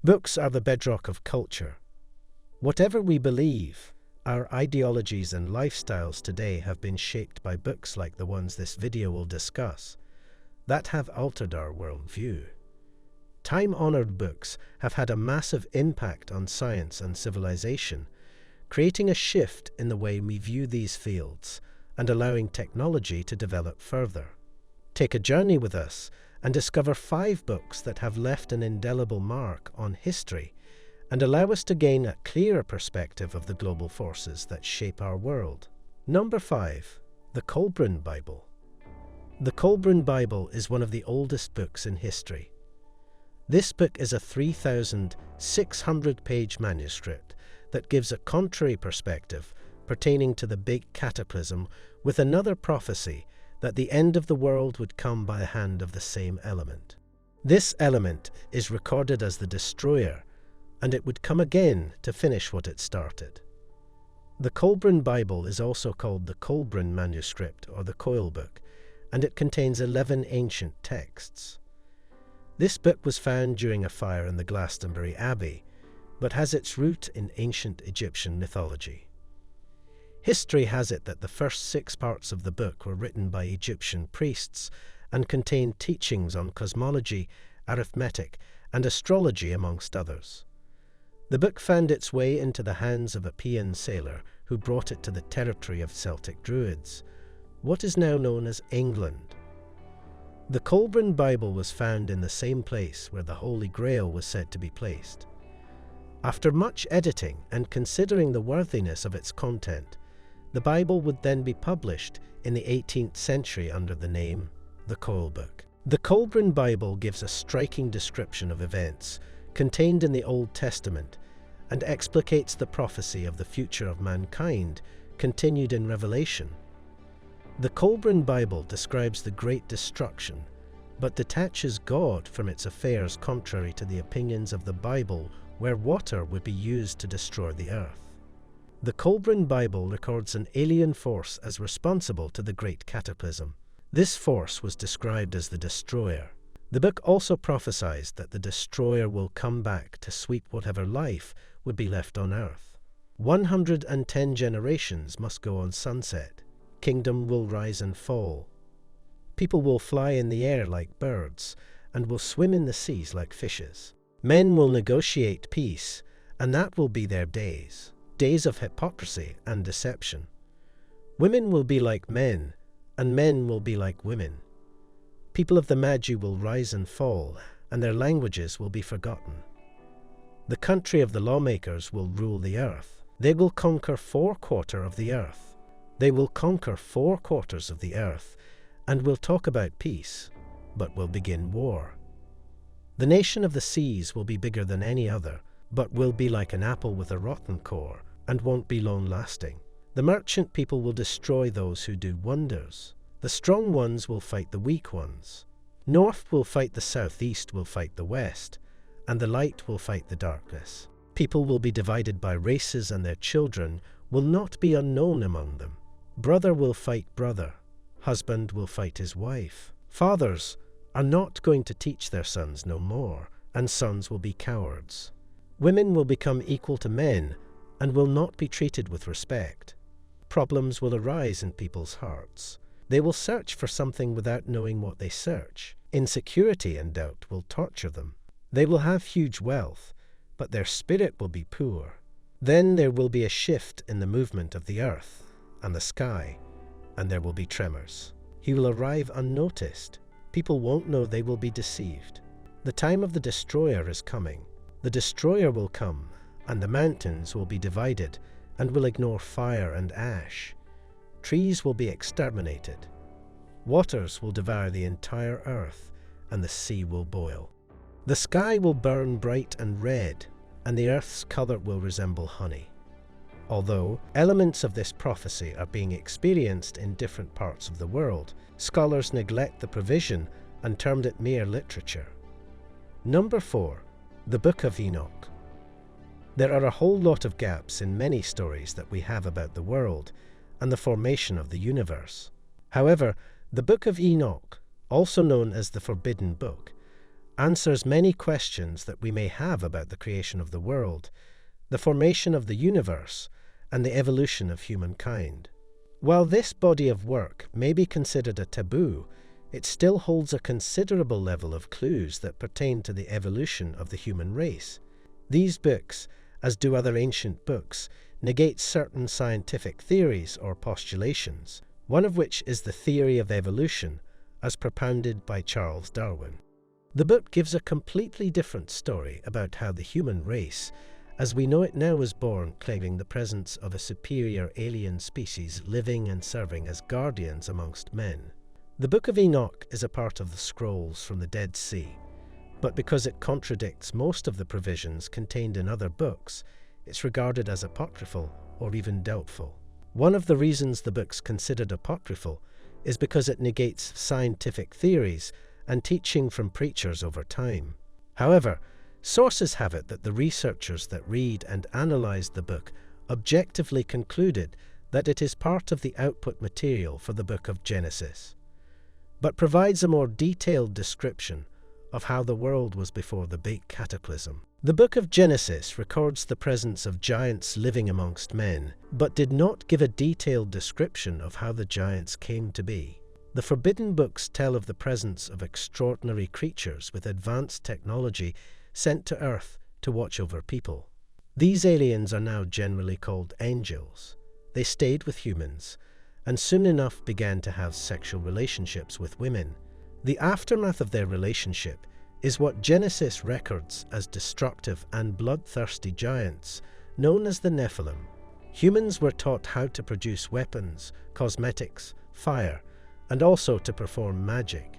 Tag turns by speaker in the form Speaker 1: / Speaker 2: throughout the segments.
Speaker 1: Books are the bedrock of culture. Whatever we believe, our ideologies and lifestyles today have been shaped by books like the ones this video will discuss, that have altered our worldview. Time-honored books have had a massive impact on science and civilization, creating a shift in the way we view these fields and allowing technology to develop further. Take a journey with us and discover 5 books that have left an indelible mark on history and allow us to gain a clearer perspective of the global forces that shape our world. Number 5. The Kolbrin Bible. The Kolbrin Bible is one of the oldest books in history. This book is a 3,600-page manuscript that gives a contrary perspective pertaining to the big cataclysm, with another prophecy that the end of the world would come by the hand of the same element. This element is recorded as the destroyer, and it would come again to finish what it started. The Kolbrin Bible is also called the Kolbrin manuscript or the Coil book, and it contains 11 ancient texts. This book was found during a fire in the Glastonbury Abbey, but has its root in ancient Egyptian mythology. History has it that the first 6 parts of the book were written by Egyptian priests and contained teachings on cosmology, arithmetic, and astrology, amongst others. The book found its way into the hands of a Paean sailor who brought it to the territory of Celtic Druids, what is now known as England. The Kolbrin Bible was found in the same place where the Holy Grail was said to be placed. After much editing and considering the worthiness of its content, the Bible would then be published in the 18th century under the name the Coil Book. The Kolbrin Bible gives a striking description of events contained in the Old Testament and explicates the prophecy of the future of mankind continued in Revelation. The Kolbrin Bible describes the Great Destruction, but detaches God from its affairs, contrary to the opinions of the Bible, where water would be used to destroy the earth. The Kolbrin Bible records an alien force as responsible to the Great Cataclysm. This force was described as the Destroyer. The book also prophesies that the Destroyer will come back to sweep whatever life would be left on earth. 110 generations must go on sunset. Kingdom will rise and fall. People will fly in the air like birds and will swim in the seas like fishes. Men will negotiate peace, and that will be their days. Days of hypocrisy and deception. Women will be like men, and men will be like women. People of the Magi will rise and fall, and their languages will be forgotten. The country of the lawmakers will rule the earth. They will conquer 4/4 of the earth. They will conquer 4/4 of the earth, and will talk about peace, but will begin war. The nation of the seas will be bigger than any other, but will be like an apple with a rotten core, and won't be long-lasting. The merchant people will destroy those who do wonders. The strong ones will fight the weak ones. North will fight the south, east will fight the west, and the light will fight the darkness. People will be divided by races, and their children will not be unknown among them. Brother will fight brother. Husband will fight his wife. Fathers are not going to teach their sons no more, and sons will be cowards. Women will become equal to men and will not be treated with respect. Problems will arise in people's hearts. They will search for something without knowing what they search. Insecurity and doubt will torture them. They will have huge wealth, but their spirit will be poor. Then there will be a shift in the movement of the earth and the sky, and there will be tremors. He will arrive unnoticed. People won't know they will be deceived. The time of the Destroyer is coming. The Destroyer will come, and the mountains will be divided and will ignore fire and ash. Trees will be exterminated. Waters will devour the entire earth, and the sea will boil. The sky will burn bright and red, and the earth's color will resemble honey. Although elements of this prophecy are being experienced in different parts of the world, scholars neglect the provision and termed it mere literature. Number 4. The Book of Enoch. There are a whole lot of gaps in many stories that we have about the world and the formation of the universe. However, the Book of Enoch, also known as the Forbidden Book, answers many questions that we may have about the creation of the world, the formation of the universe, and the evolution of humankind. While this body of work may be considered a taboo, it still holds a considerable level of clues that pertain to the evolution of the human race. These books, as do other ancient books, negate certain scientific theories or postulations, one of which is the theory of evolution, as propounded by Charles Darwin. The book gives a completely different story about how the human race, as we know it now, was born claiming the presence of a superior alien species living and serving as guardians amongst men. The Book of Enoch is a part of the scrolls from the Dead Sea, but because it contradicts most of the provisions contained in other books, it's regarded as apocryphal or even doubtful. One of the reasons the book's considered apocryphal is because it negates scientific theories and teaching from preachers over time. However, sources have it that the researchers that read and analysed the book objectively concluded that it is part of the output material for the Book of Genesis, but provides a more detailed description of how the world was before the big cataclysm. The Book of Genesis records the presence of giants living amongst men, but did not give a detailed description of how the giants came to be. The forbidden books tell of the presence of extraordinary creatures with advanced technology sent to Earth to watch over people. These aliens are now generally called angels. They stayed with humans, and soon enough began to have sexual relationships with women. The aftermath of their relationship is what Genesis records as destructive and bloodthirsty giants, known as the Nephilim. Humans were taught how to produce weapons, cosmetics, fire, and also to perform magic.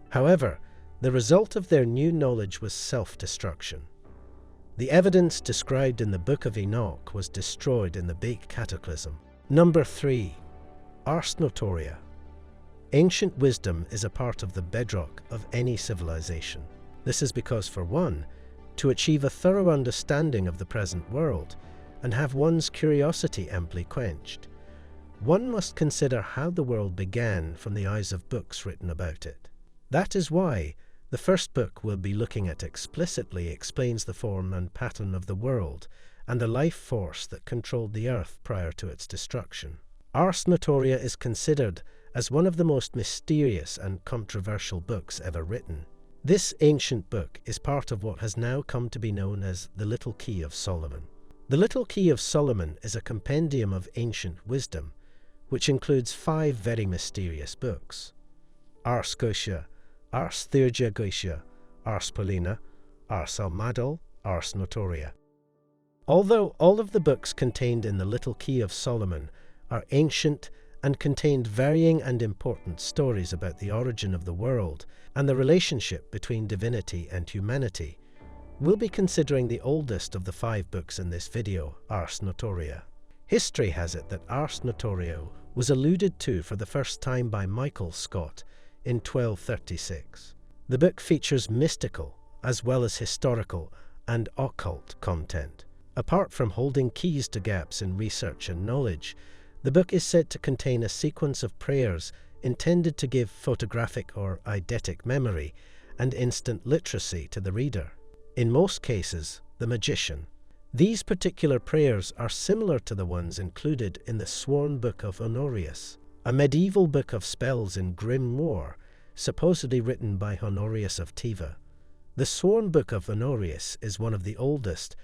Speaker 1: However, the result of their new knowledge was self-destruction. The evidence described in the Book of Enoch was destroyed in the big cataclysm. Number 3. Ars Notoria. Ancient wisdom is a part of the bedrock of any civilization. This is because, for one, to achieve a thorough understanding of the present world and have one's curiosity amply quenched, one must consider how the world began from the eyes of books written about it. That is why the first book we'll be looking at explicitly explains the form and pattern of the world and the life force that controlled the earth prior to its destruction. Ars Notoria is considered as one of the most mysterious and controversial books ever written. This ancient book is part of what has now come to be known as the Little Key of Solomon. The Little Key of Solomon is a compendium of ancient wisdom, which includes 5 very mysterious books: Ars Goetia, Ars Theurgia Goetia, Ars Paulina, Ars Almadal, Ars Notoria. Although all of the books contained in the Little Key of Solomon are ancient and contained varying and important stories about the origin of the world and the relationship between divinity and humanity, we'll be considering the oldest of the 5 books in this video, Ars Notoria. History has it that Ars Notoria was alluded to for the first time by Michael Scott in 1236. The book features mystical as well as historical and occult content. Apart from holding keys to gaps in research and knowledge, the book is said to contain a sequence of prayers intended to give photographic or eidetic memory and instant literacy to the reader. In most cases, the magician. These particular prayers are similar to the ones included in the Sworn Book of Honorius, a medieval book of spells in grim war, supposedly written by Honorius of Tiva. The Sworn Book of Honorius is one of the oldest,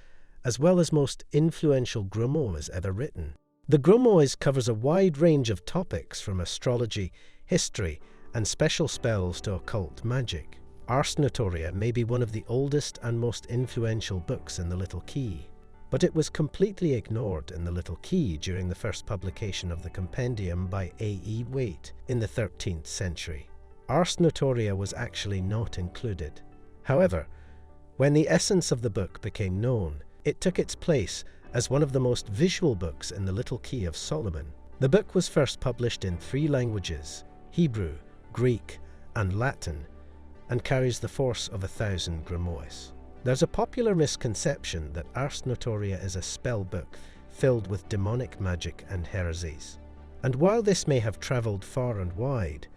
Speaker 1: as well as most influential grimoires ever written. The grimoires covers a wide range of topics from astrology, history, and special spells to occult magic. Ars Notoria may be one of the oldest and most influential books in the Little Key, but it was completely ignored in the Little Key during the first publication of the compendium by A.E. Waite in the 13th century. Ars Notoria was actually not included. However, when the essence of the book became known, it took its place as one of the most visual books in the Little Key of Solomon. The book was first published in 3 languages, Hebrew, Greek, and Latin, and carries the force of 1,000 grimoires. There's a popular misconception that Ars Notoria is a spell book filled with demonic magic and heresies. And while this may have travelled far and wide,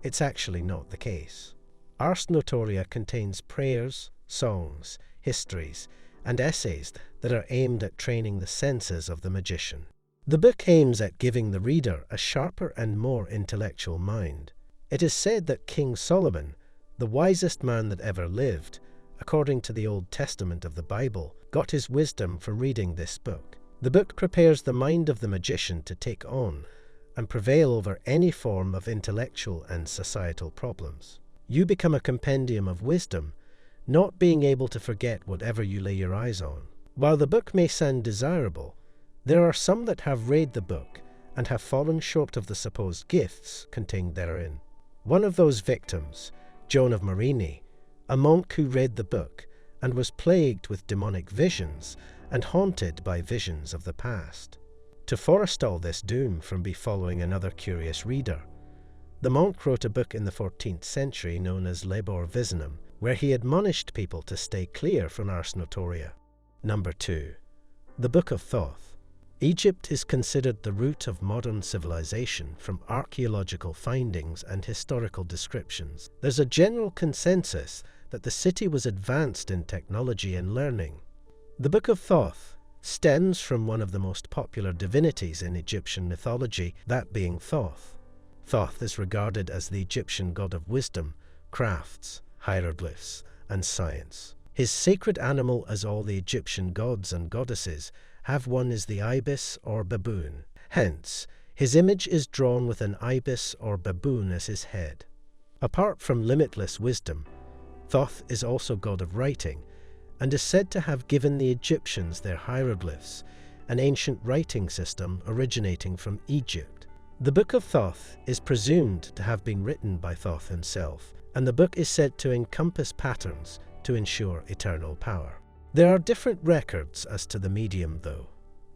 Speaker 1: it's actually not the case. Ars Notoria contains prayers, songs, histories, and essays that are aimed at training the senses of the magician. The book aims at giving the reader a sharper and more intellectual mind. It is said that King Solomon, the wisest man that ever lived, according to the Old Testament of the Bible, got his wisdom from reading this book. The book prepares the mind of the magician to take on and prevail over any form of intellectual and societal problems. You become a compendium of wisdom, not being able to forget whatever you lay your eyes on. While the book may sound desirable, there are some that have read the book and have fallen short of the supposed gifts contained therein. One of those victims, Joan of Morini, a monk who read the book and was plagued with demonic visions and haunted by visions of the past. To forestall this doom from befalling another curious reader, the monk wrote a book in the 14th century known as Liber Visionum, where he admonished people to stay clear from Ars Notoria. Number 2. The Book of Thoth. Egypt is considered the root of modern civilization from archaeological findings and historical descriptions. There's a general consensus that the city was advanced in technology and learning. The Book of Thoth stems from one of the most popular divinities in Egyptian mythology, that being Thoth. Thoth is regarded as the Egyptian god of wisdom, crafts, hieroglyphs, and science. His sacred animal, as all the Egyptian gods and goddesses have one, is the ibis or baboon. Hence, his image is drawn with an ibis or baboon as his head. Apart from limitless wisdom, Thoth is also god of writing, and is said to have given the Egyptians their hieroglyphs, an ancient writing system originating from Egypt. The Book of Thoth is presumed to have been written by Thoth himself, and the book is said to encompass patterns to ensure eternal power. There are different records as to the medium, though,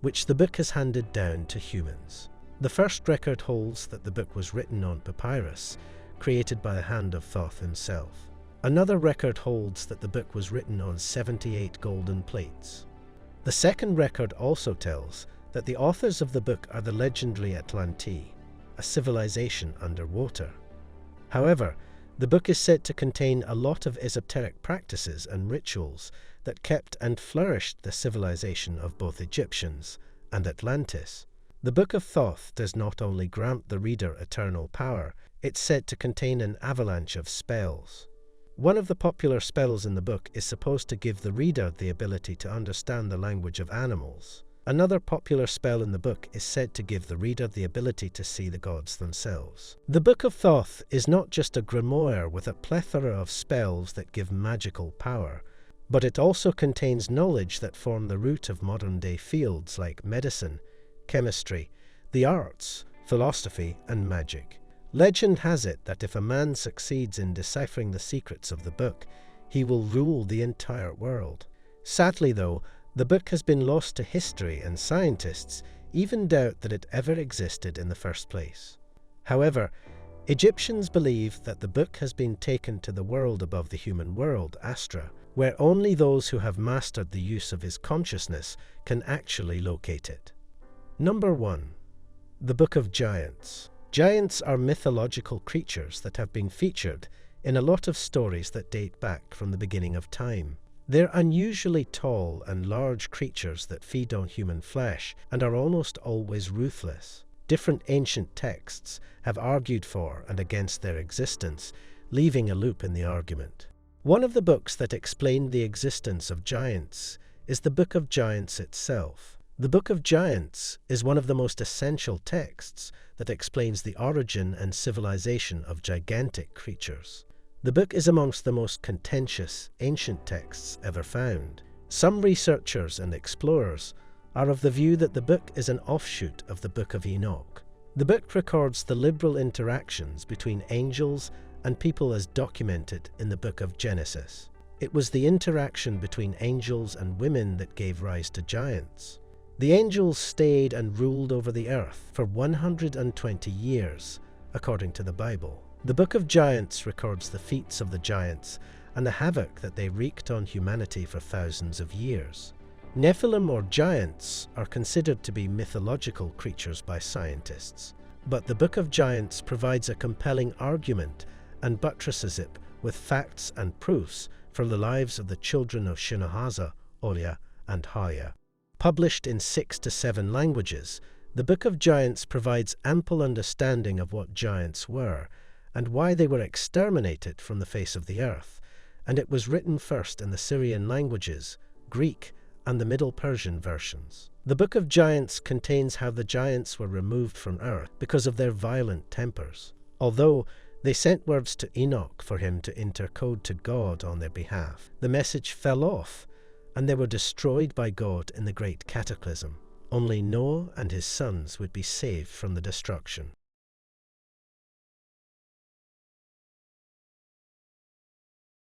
Speaker 1: which the book has handed down to humans. The first record holds that the book was written on papyrus, created by the hand of Thoth himself. Another record holds that the book was written on 78 golden plates. The second record also tells that the authors of the book are the legendary Atlanti, a civilization underwater. However, the book is said to contain a lot of esoteric practices and rituals that kept and flourished the civilization of both Egyptians and Atlantis. The Book of Thoth does not only grant the reader eternal power, it's said to contain an avalanche of spells. One of the popular spells in the book is supposed to give the reader the ability to understand the language of animals. Another popular spell in the book is said to give the reader the ability to see the gods themselves. The Book of Thoth is not just a grimoire with a plethora of spells that give magical power, but it also contains knowledge that form the root of modern-day fields like medicine, chemistry, the arts, philosophy, and magic. Legend has it that if a man succeeds in deciphering the secrets of the book, he will rule the entire world. Sadly, though, the book has been lost to history, and scientists even doubt that it ever existed in the first place. However, Egyptians believe that the book has been taken to the world above the human world, Astra, where only those who have mastered the use of his consciousness can actually locate it. Number 1. The Book of Giants. Giants are mythological creatures that have been featured in a lot of stories that date back from the beginning of time. They're unusually tall and large creatures that feed on human flesh and are almost always ruthless. Different ancient texts have argued for and against their existence, leaving a loop in the argument. One of the books that explained the existence of giants is the Book of Giants itself. The Book of Giants is one of the most essential texts that explains the origin and civilization of gigantic creatures. The book is amongst the most contentious ancient texts ever found. Some researchers and explorers are of the view that the book is an offshoot of the Book of Enoch. The book records the liberal interactions between angels and people as documented in the Book of Genesis. It was the interaction between angels and women that gave rise to giants. The angels stayed and ruled over the earth for 120 years, according to the Bible. The Book of Giants records the feats of the giants and the havoc that they wreaked on humanity for thousands of years. Nephilim, or giants, are considered to be mythological creatures by scientists, but the Book of Giants provides a compelling argument and buttresses it with facts and proofs for the lives of the children of Shinahaza, Olia, and Haya. Published in 6 to 7 languages, the Book of Giants provides ample understanding of what giants were and why they were exterminated from the face of the earth, and it was written first in the Syrian languages, Greek, and the Middle Persian versions. The Book of Giants contains how the giants were removed from earth because of their violent tempers, although they sent words to Enoch for him to intercode to God on their behalf. The message fell off, and they were destroyed by God in the great cataclysm. Only Noah and his sons would be saved from the destruction.